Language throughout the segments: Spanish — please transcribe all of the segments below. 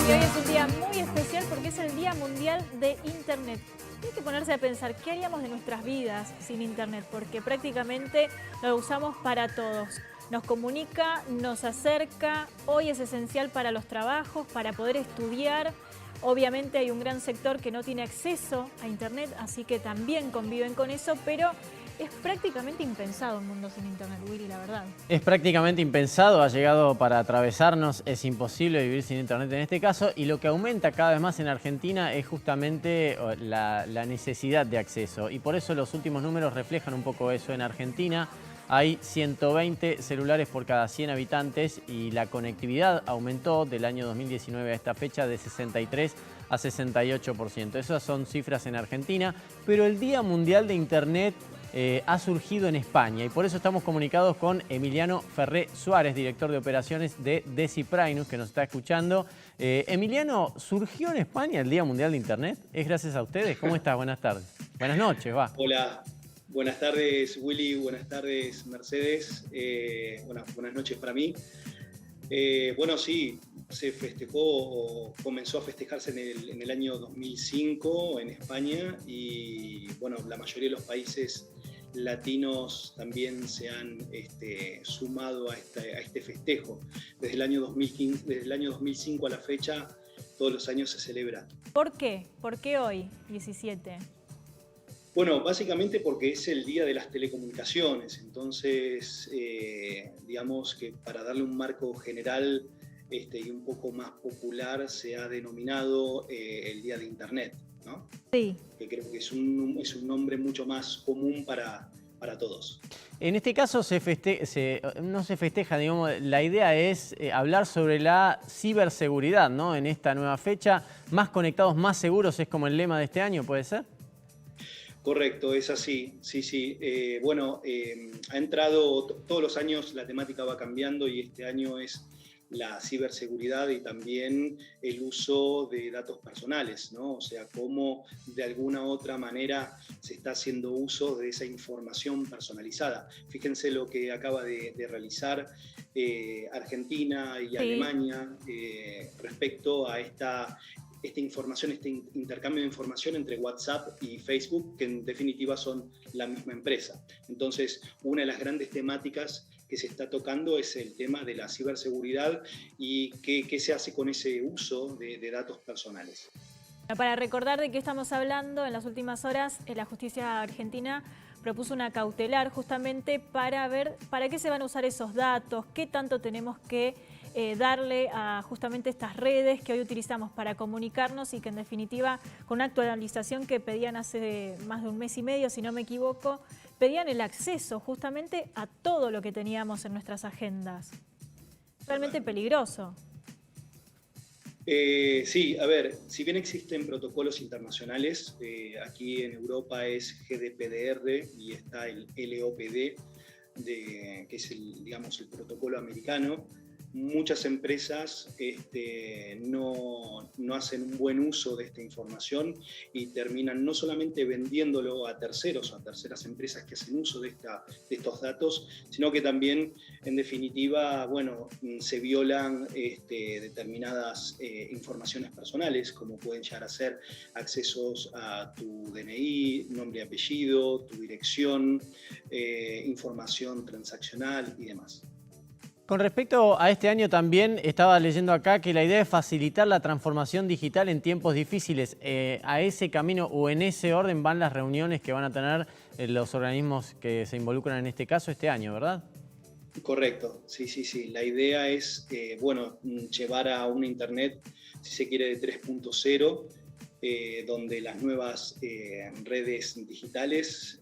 Y hoy es un día muy especial porque es el Día Mundial de Internet. Hay que ponerse a pensar qué haríamos de nuestras vidas sin Internet, porque prácticamente lo usamos para todos. Nos comunica, nos acerca, hoy es esencial para los trabajos, para poder estudiar. Obviamente hay un gran sector que no tiene acceso a Internet, así que también conviven con eso, pero es prácticamente impensado un mundo sin Internet, Willy, la verdad. Es prácticamente impensado, ha llegado para atravesarnos, es imposible vivir sin Internet en este caso, y lo que aumenta cada vez más en Argentina es justamente la necesidad de acceso, y por eso los últimos números reflejan un poco eso. En Argentina hay 120 celulares por cada 100 habitantes y la conectividad aumentó del año 2019 a esta fecha de 63 a 68%. Esas son cifras en Argentina, pero el Día Mundial de Internet ha surgido en España y por eso estamos comunicados con Emiliano Ferré Suárez, director de operaciones de Deciprainus, que nos está escuchando. Emiliano, ¿surgió en España el Día Mundial de Internet? ¿Es gracias a ustedes? ¿Cómo estás? Buenas tardes. Buenas noches, va. Hola, buenas tardes Willy, buenas tardes Mercedes, buenas noches para mí. Bueno, sí, se festejó o comenzó a festejarse en el año 2005 en España y bueno, la mayoría de los países latinos también se han sumado a este festejo. Desde el año 2015, desde el año 2005 a la fecha, todos los años se celebra. ¿Por qué? ¿Por qué hoy, 17? Bueno, básicamente porque es el día de las telecomunicaciones, entonces digamos que para darle un marco general y un poco más popular se ha denominado el Día de Internet, ¿no? Sí. Que creo que es un nombre mucho más común para todos. En este caso no se festeja, digamos, la idea es hablar sobre la ciberseguridad, ¿no? En esta nueva fecha, más conectados, más seguros, es como el lema de este año, ¿puede ser? Correcto, es así, sí. Ha entrado, todos los años la temática va cambiando y este año es la ciberseguridad y también el uso de datos personales, ¿no? O sea, cómo de alguna u otra manera se está haciendo uso de esa información personalizada. Fíjense lo que acaba de realizar Argentina y Alemania respecto a esta información, este intercambio de información entre WhatsApp y Facebook, que en definitiva son la misma empresa. Entonces, una de las grandes temáticas que se está tocando es el tema de la ciberseguridad y qué se hace con ese uso de datos personales. Para recordar de qué estamos hablando, en las últimas horas la justicia argentina propuso una cautelar justamente para ver para qué se van a usar esos datos, qué tanto tenemos que darle a justamente estas redes que hoy utilizamos para comunicarnos y que en definitiva con una actualización que pedían hace más de un mes y medio, si no me equivoco, pedían el acceso justamente a todo lo que teníamos en nuestras agendas. Realmente peligroso. Sí, a ver, si bien existen protocolos internacionales, aquí en Europa es GDPR y está el LOPD, que es digamos, el protocolo americano. Muchas empresas no hacen un buen uso de esta información y terminan no solamente vendiéndolo a terceros o a terceras empresas que hacen uso de estos datos, sino que también, en definitiva, bueno, se violan determinadas informaciones personales, como pueden llegar a ser accesos a tu DNI, nombre y apellido, tu dirección, información transaccional y demás. Con respecto a este año también estaba leyendo acá que la idea es facilitar la transformación digital en tiempos difíciles. A ese camino o en ese orden van las reuniones que van a tener los organismos que se involucran en este caso este año, ¿verdad? Correcto, sí. La idea es, llevar a una Internet, si se quiere, de 3.0, donde las nuevas redes digitales,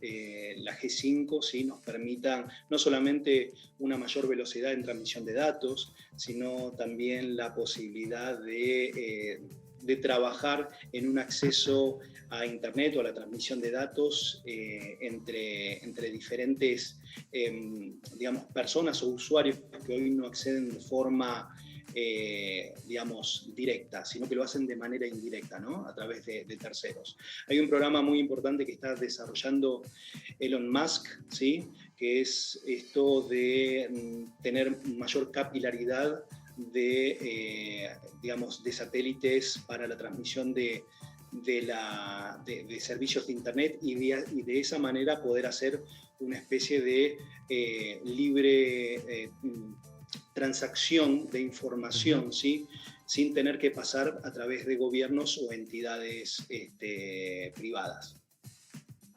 la G5, ¿sí? Nos permitan no solamente una mayor velocidad en transmisión de datos, sino también la posibilidad de trabajar en un acceso a Internet o a la transmisión de datos entre diferentes personas o usuarios que hoy no acceden de forma directa, sino que lo hacen de manera indirecta, ¿no? A través de terceros. Hay un programa muy importante que está desarrollando Elon Musk, ¿sí? Que es esto de tener mayor capilaridad digamos, de satélites para la transmisión de servicios de Internet y de esa manera poder hacer una especie de libre transacción de información, ¿sí? Sin tener que pasar a través de gobiernos o entidades privadas.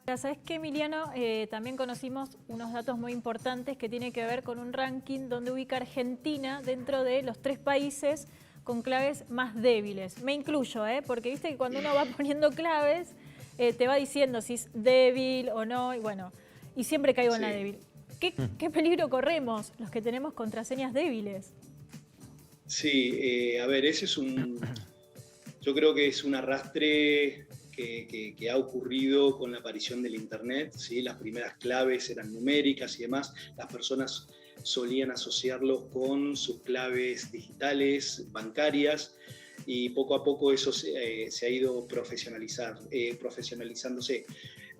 ¿Sabes qué, Emiliano? También conocimos unos datos muy importantes que tienen que ver con un ranking donde ubica Argentina dentro de los 3 países con claves más débiles. Me incluyo, porque viste que cuando uno va poniendo claves, te va diciendo si es débil o no, y bueno, y siempre caigo en la débil. ¿Qué peligro corremos los que tenemos contraseñas débiles? Sí, a ver, yo creo que es un arrastre que ha ocurrido con la aparición del Internet, ¿sí? Las primeras claves eran numéricas y demás, las personas solían asociarlos con sus claves digitales, bancarias, y poco a poco eso se ha ido profesionalizándose.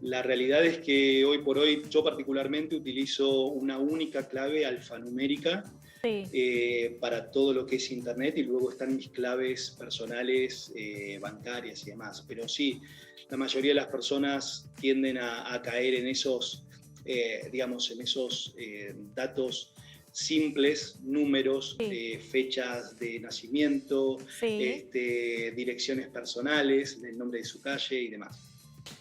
La realidad es que hoy por hoy yo particularmente utilizo una única clave alfanumérica para todo lo que es Internet, y luego están mis claves personales, bancarias y demás. Pero sí, la mayoría de las personas tienden a caer en esos, digamos, en esos datos simples, números, fechas de nacimiento, direcciones personales, el nombre de su calle y demás.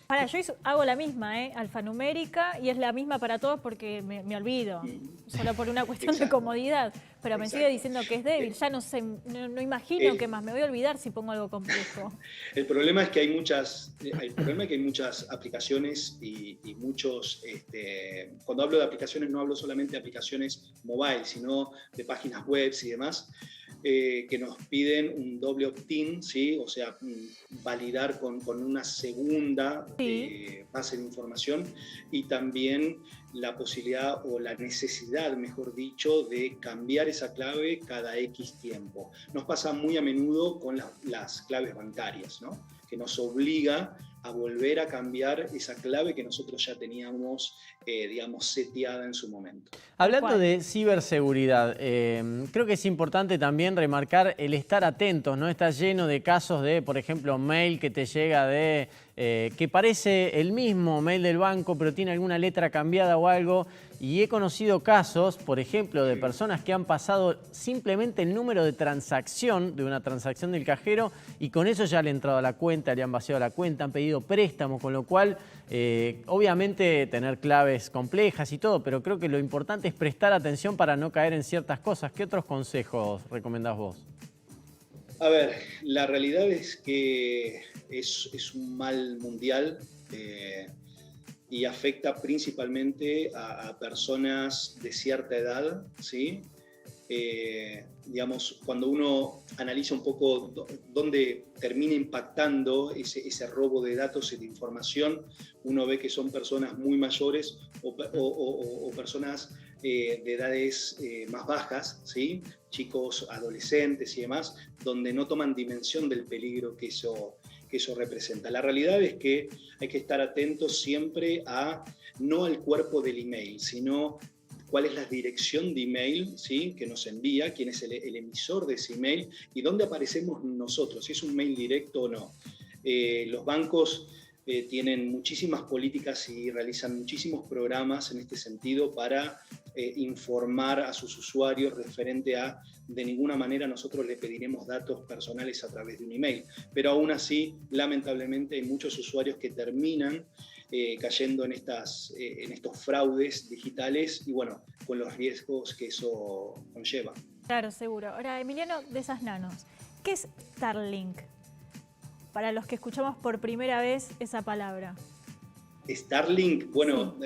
Yo hago la misma, alfanumérica, y es la misma para todos porque me olvido, solo por una cuestión de comodidad, pero me sigue diciendo que es débil, ya no sé, no imagino qué más, me voy a olvidar si pongo algo complejo. El problema es que hay muchas aplicaciones y muchos, cuando hablo de aplicaciones no hablo solamente de aplicaciones mobile, sino de páginas web y demás, que nos piden un doble opt-in, ¿sí? O sea, validar con una segunda base de información, y también la posibilidad o la necesidad, mejor dicho, de cambiar esa clave cada X tiempo. Nos pasa muy a menudo con las claves bancarias, ¿no? Que nos obliga a volver a cambiar esa clave que nosotros ya teníamos, digamos, seteada en su momento. Hablando de ciberseguridad, creo que es importante también remarcar el estar atentos, ¿no? Está lleno de casos de, por ejemplo, mail que te llega que parece el mismo mail del banco, pero tiene alguna letra cambiada o algo. Y he conocido casos, por ejemplo, de personas que han pasado simplemente el número de transacción, de una transacción del cajero, y con eso ya le han entrado a la cuenta, le han vaciado la cuenta, han pedido préstamos, con lo cual, obviamente, tener claves complejas y todo, pero creo que lo importante es prestar atención para no caer en ciertas cosas. ¿Qué otros consejos recomendás vos? A ver, la realidad es que es un mal mundial, y afecta principalmente a personas de cierta edad, ¿sí? Digamos, cuando uno analiza un poco dónde termina impactando ese robo de datos y de información, uno ve que son personas muy mayores o personas de edades más bajas, ¿sí? Chicos, adolescentes y demás, donde no toman dimensión del peligro que eso representa. La realidad es que hay que estar atentos siempre no al cuerpo del email, sino cuál es la dirección de email, ¿sí? Que nos envía, quién es el emisor de ese email y dónde aparecemos nosotros, si es un mail directo o no. Los bancos tienen muchísimas políticas y realizan muchísimos programas en este sentido para informar a sus usuarios referente a, de ninguna manera nosotros le pediremos datos personales a través de un email, pero aún así, lamentablemente, hay muchos usuarios que terminan cayendo en estos fraudes digitales y bueno, con los riesgos que eso conlleva. Claro, seguro. Ahora, Emiliano, de esas nanos, ¿qué es Starlink? Para los que escuchamos por primera vez esa palabra. Starlink, bueno,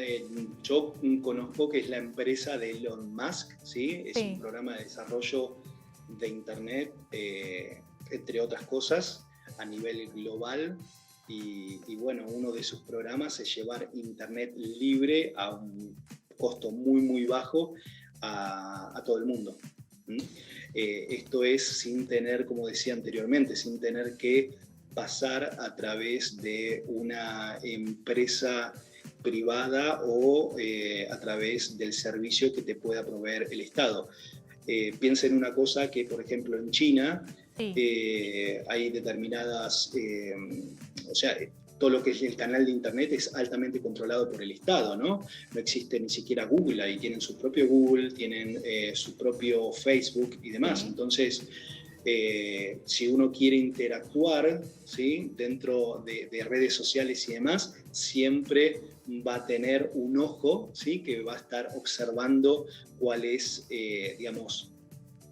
yo conozco que es la empresa de Elon Musk, ¿sí? Es un programa de desarrollo de Internet, entre otras cosas, a nivel global. Y bueno, uno de sus programas es llevar Internet libre a un costo muy, muy bajo a todo el mundo. Esto es sin tener, como decía anteriormente, sin tener que pasar a través de una empresa privada o a través del servicio que te pueda proveer el Estado. Piensa en una cosa que, por ejemplo, en China Sí. hay determinadas, o sea, todo lo que es el canal de Internet es altamente controlado por el Estado, ¿no? No existe ni siquiera Google, ahí tienen su propio Google, tienen su propio Facebook y demás. Sí. Entonces, si uno quiere interactuar, ¿sí?, dentro de redes sociales y demás, siempre va a tener un ojo, ¿sí?, que va a estar observando cuál es, digamos,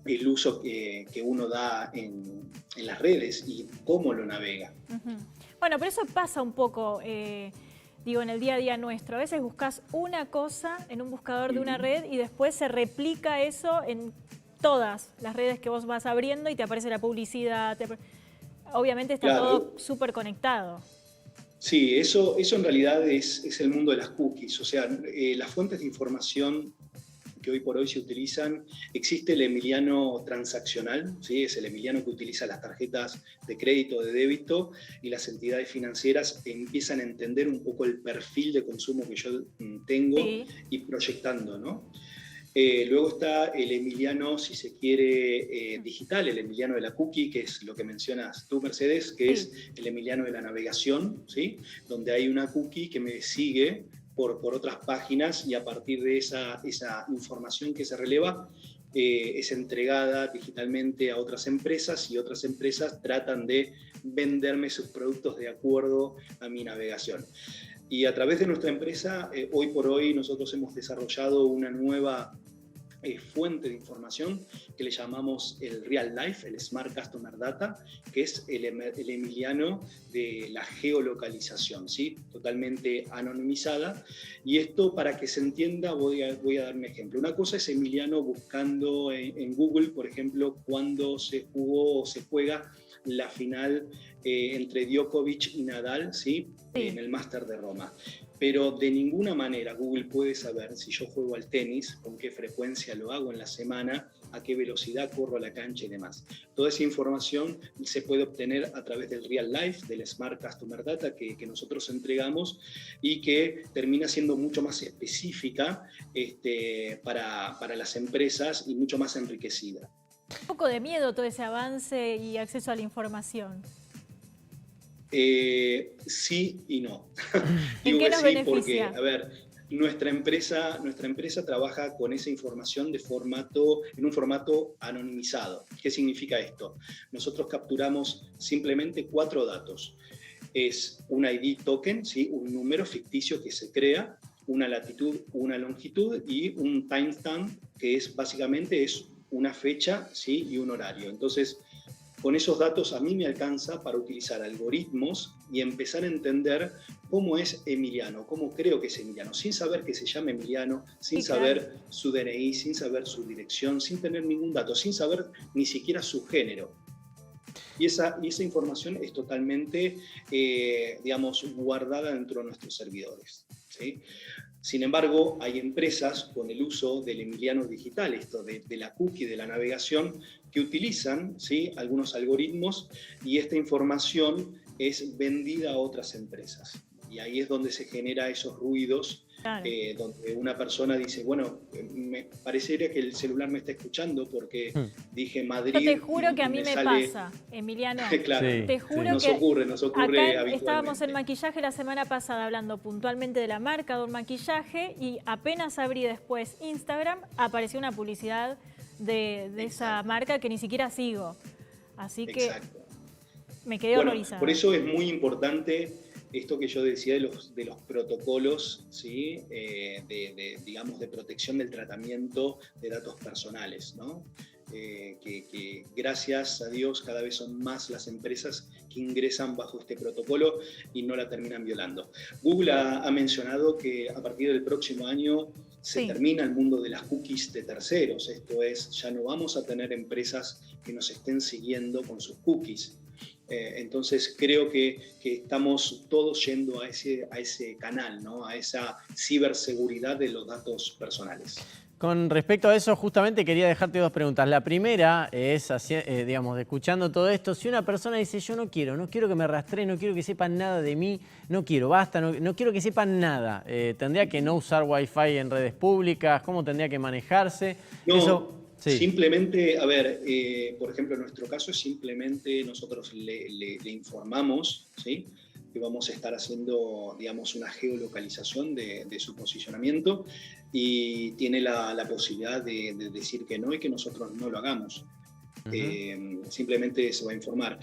el uso que uno da en las redes y cómo lo navega. Ujú. Bueno, pero eso pasa un poco, digo, en el día a día nuestro. A veces buscas una cosa en un buscador de una red y después se replica eso en todas las redes que vos vas abriendo y te aparece la publicidad. Obviamente está Claro, todo súper conectado. sí, eso en realidad es el mundo de las cookies. O sea, las fuentes de información que hoy por hoy se utilizan, existe el Emiliano transaccional, ¿sí? Es el Emiliano que utiliza las tarjetas de crédito, de débito, y las entidades financieras empiezan a entender un poco el perfil de consumo que yo tengo Sí. y proyectando, ¿no? Luego está el Emiliano, si se quiere, digital, el Emiliano de la cookie, que es lo que mencionas tú, Mercedes, que Sí. es el Emiliano de la navegación, ¿sí?, donde hay una cookie que me sigue por otras páginas y a partir de esa información que se releva es entregada digitalmente a otras empresas y otras empresas tratan de venderme sus productos de acuerdo a mi navegación. Y a través de nuestra empresa, hoy por hoy nosotros hemos desarrollado una nueva fuente de información que le llamamos el Real Life, el Smart Customer Data, que es el Emiliano de la geolocalización, ¿sí?, totalmente anonimizada. Y esto, para que se entienda, voy a dar un ejemplo. Una cosa es Emiliano buscando en Google, por ejemplo, cuando se jugó o se juega la final entre Djokovic y Nadal, ¿sí?, en el Máster de Roma. Pero de ninguna manera Google puede saber si yo juego al tenis, con qué frecuencia lo hago en la semana, a qué velocidad corro a la cancha y demás. Toda esa información se puede obtener a través del Real Life, del Smart Customer Data que nosotros entregamos y que termina siendo mucho más específica para las empresas y mucho más enriquecida. Un poco de miedo todo ese avance y acceso a la información. Sí y no. ¿En Digo qué que nos sí porque, beneficia? a ver, nuestra empresa trabaja con esa información en un formato anonimizado. ¿Qué significa esto? Nosotros capturamos simplemente 4 datos. Es un ID token, ¿sí?, un número ficticio que se crea, una latitud, una longitud y un timestamp, que es básicamente una fecha, ¿sí?, y un horario. Entonces, con esos datos a mí me alcanza para utilizar algoritmos y empezar a entender cómo es Emiliano, cómo creo que es Emiliano, sin saber que se llama Emiliano, sin Sí, claro. saber su DNI, sin saber su dirección, sin tener ningún dato, sin saber ni siquiera su género. Y esa información es totalmente, digamos, guardada dentro de nuestros servidores, ¿sí? Sin embargo, hay empresas con el uso del Emiliano digital, esto de la cookie, de la navegación, que utilizan, ¿sí?, algunos algoritmos y esta información es vendida a otras empresas. Y ahí es donde se genera esos ruidos, Claro. donde una persona dice, bueno, me parecería que el celular me está escuchando porque dije Madrid. Yo te juro que a y mí me sale... pasa, Emiliano. Claro, Sí, Te juro nos que ocurre acá habitualmente. estábamos en maquillaje la semana pasada hablando puntualmente de la marca de un maquillaje y apenas abrí después Instagram, apareció una publicidad de esa marca que ni siquiera sigo. Así que Exacto. me quedé horrorizada. Por eso es muy importante esto que yo decía de los protocolos, ¿sí?, digamos, de protección del tratamiento de datos personales, ¿no? Que gracias a Dios cada vez son más las empresas que ingresan bajo este protocolo y no la terminan violando. Google ha mencionado que a partir del próximo año se termina el mundo de las cookies de terceros. Esto es, ya no vamos a tener empresas que nos estén siguiendo con sus cookies. Entonces creo que estamos todos yendo a ese canal, ¿no?, a esa ciberseguridad de los datos personales. Con respecto a eso, justamente quería dejarte 2 preguntas. La primera es, digamos, escuchando todo esto, si una persona dice, yo no quiero que me rastreen, no quiero que sepan nada de mí, no quiero, basta, no quiero que sepan nada. ¿Tendría que no usar Wi-Fi en redes públicas? ¿Cómo tendría que manejarse? No, Eso... Sí. Simplemente, a ver, por ejemplo, en nuestro caso, simplemente nosotros le informamos, ¿sí?, que vamos a estar haciendo, digamos, una geolocalización de su posicionamiento, y tiene la posibilidad de decir que no y que nosotros no lo hagamos. Simplemente se va a informar.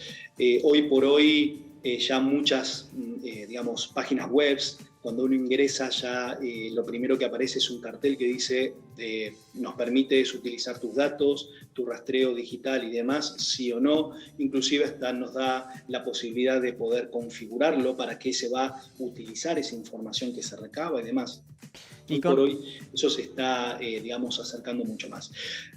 Hoy por hoy ya muchas, digamos, páginas web, cuando uno ingresa ya lo primero que aparece es un cartel que dice nos permites utilizar tus datos, tu rastreo digital y demás, sí o no. Inclusive hasta nos da la posibilidad de poder configurarlo para qué se va a utilizar esa información que se recaba y demás. Hoy por hoy eso se está, digamos, acercando mucho más.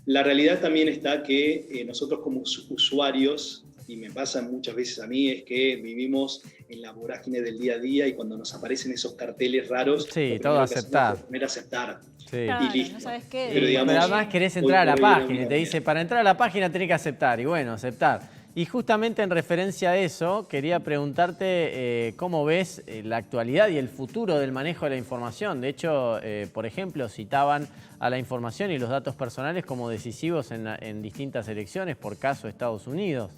La realidad también está que nosotros como usuarios, y me pasa muchas veces a mí, es que vivimos en la vorágine del día a día, y cuando nos aparecen esos carteles raros, sí, todo aceptar. Primero aceptar. Sí. Claro, Y listo. no sabes qué. Pero, digamos, pero además querés entrar a la página y te dice, manera. para entrar a la página tenés que aceptar. Y bueno, aceptar. Y justamente en referencia a eso, quería preguntarte cómo ves la actualidad y el futuro del manejo de la información. De hecho, por ejemplo, citaban a la información y los datos personales como decisivos en distintas elecciones, por caso Estados Unidos.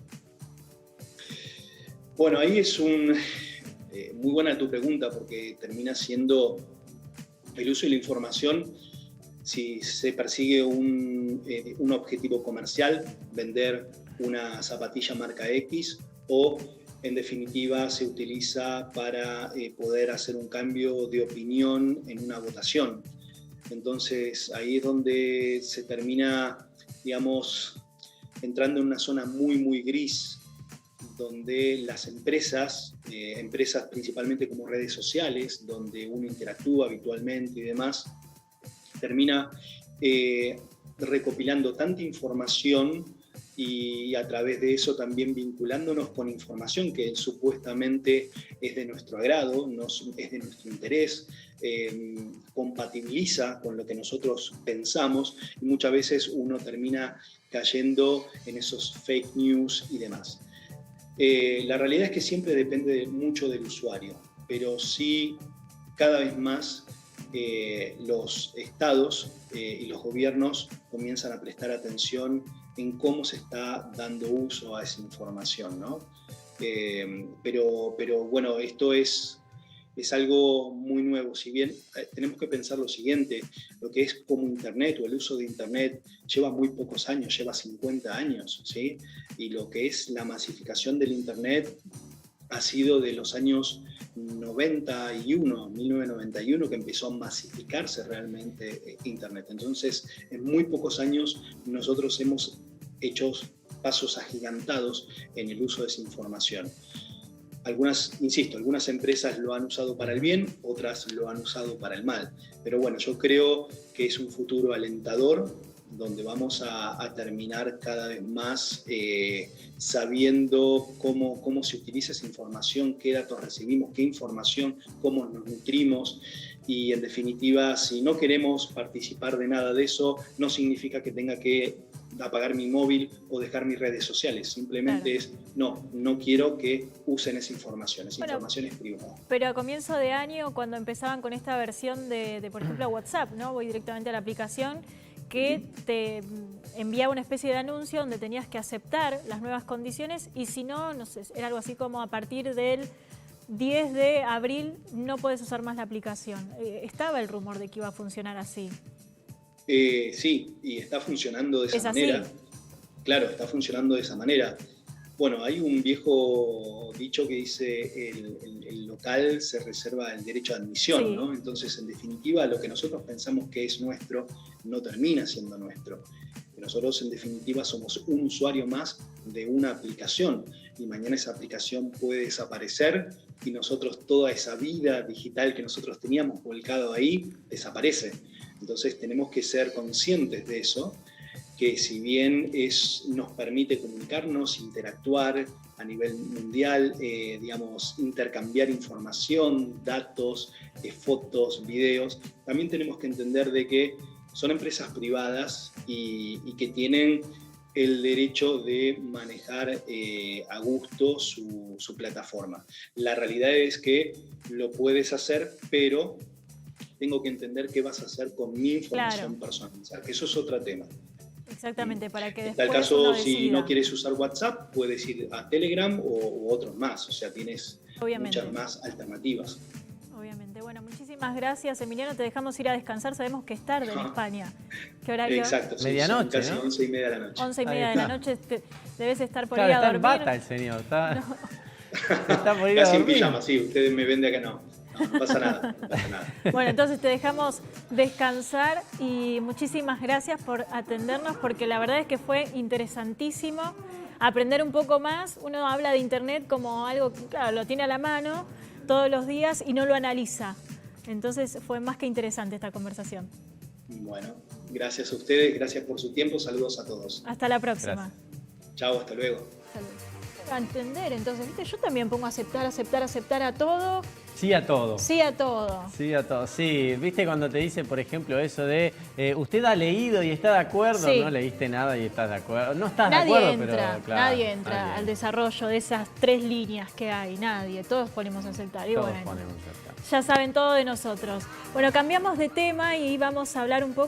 Bueno, ahí es muy buena tu pregunta, porque termina siendo el uso de la información. Si se persigue un objetivo comercial, vender una zapatilla marca X, o en definitiva se utiliza para poder hacer un cambio de opinión en una votación. Entonces ahí es donde se termina, digamos, entrando en una zona muy, muy gris, donde las empresas principalmente como redes sociales, donde uno interactúa habitualmente y demás, termina recopilando tanta información, y a través de eso también vinculándonos con información que supuestamente es de nuestro agrado, es de nuestro interés, compatibiliza con lo que nosotros pensamos, y muchas veces uno termina cayendo en esos fake news y demás. La realidad es que siempre depende mucho del usuario, pero sí cada vez más los estados y los gobiernos comienzan a prestar atención en cómo se está dando uso a esa información, ¿no? Pero bueno, esto es algo muy nuevo. Si bien tenemos que pensar lo siguiente, lo que es como Internet o el uso de Internet lleva muy pocos años, lleva 50 años, ¿sí? Y lo que es la masificación del Internet ha sido de los años 1991, que empezó a masificarse realmente Internet. Entonces, en muy pocos años nosotros hemos hecho pasos agigantados en el uso de esa información. Algunas empresas lo han usado para el bien, otras lo han usado para el mal. Pero bueno, yo creo que es un futuro alentador, donde vamos a terminar cada vez más sabiendo cómo se utiliza esa información, qué datos recibimos, qué información, cómo nos nutrimos. Y en definitiva, si no queremos participar de nada de eso, no significa que tenga que apagar mi móvil o dejar mis redes sociales. Simplemente no quiero que usen esa información. Esa información es privada. Pero a comienzo de año, cuando empezaban con esta versión de por ejemplo, WhatsApp, ¿no? Voy directamente a la aplicación, que te enviaba una especie de anuncio donde tenías que aceptar las nuevas condiciones, y si no, no sé, era algo así como a partir del 10 de abril no puedes usar más la aplicación. Estaba el rumor de que iba a funcionar así. Sí, y está funcionando de esa manera. ¿Así? Claro, está funcionando de esa manera. Bueno, hay un viejo dicho que dice el local se reserva el derecho de admisión, sí, ¿no? Entonces, en definitiva, lo que nosotros pensamos que es nuestro no termina siendo nuestro. Nosotros, en definitiva, somos un usuario más de una aplicación, y mañana esa aplicación puede desaparecer, y nosotros, toda esa vida digital que nosotros teníamos volcado ahí, desaparece. Entonces tenemos que ser conscientes de eso, que si bien nos permite comunicarnos, interactuar a nivel mundial, digamos, intercambiar información, datos, fotos, videos, también tenemos que entender de que son empresas privadas y que tienen el derecho de manejar a gusto su plataforma. La realidad es que lo puedes hacer, pero tengo que entender qué vas a hacer con mi información personal. Eso es otro tema. Exactamente, para que En tal después uno caso, si decida. no quieres usar WhatsApp, puedes ir a Telegram u otros más, o sea, tienes Obviamente. muchas más alternativas. Obviamente. Bueno, muchísimas gracias, Emiliano. Te dejamos ir a descansar. Sabemos que es tarde en España. ¿Qué horario? Exacto, sí, Medianoche, son casi ¿no? 11:30 de la noche. 11:30 de la noche. Debes estar por Claro, ir a está dormir. en bata el señor. Está por ir a Casi en dormir. pijama, sí, ustedes me ven de acá, no pasa nada, no pasa nada. Bueno, entonces te dejamos descansar y muchísimas gracias por atendernos porque la verdad es que fue interesantísimo aprender un poco más. Uno habla de Internet como algo que, claro, lo tiene a la mano todos los días y no lo analiza. Entonces fue más que interesante esta conversación. Bueno, gracias a ustedes, gracias por su tiempo, saludos a todos. Hasta la próxima. Gracias. Chao, hasta luego. Saludos. A entender, entonces, ¿viste? Yo también pongo aceptar a todo. Sí a todo. Sí a todo. Sí a todo. Sí, viste cuando te dice, por ejemplo, eso de usted ha leído y está de acuerdo, Sí. no leíste nada y estás de acuerdo. No estás Nadie de acuerdo, entra, pero claro, nadie entra nadie al desarrollo de esas 3 líneas que hay, nadie. Todos ponemos aceptar. Y Todos bueno, ponemos aceptar. ya saben todo de nosotros. Bueno, cambiamos de tema y vamos a hablar un poco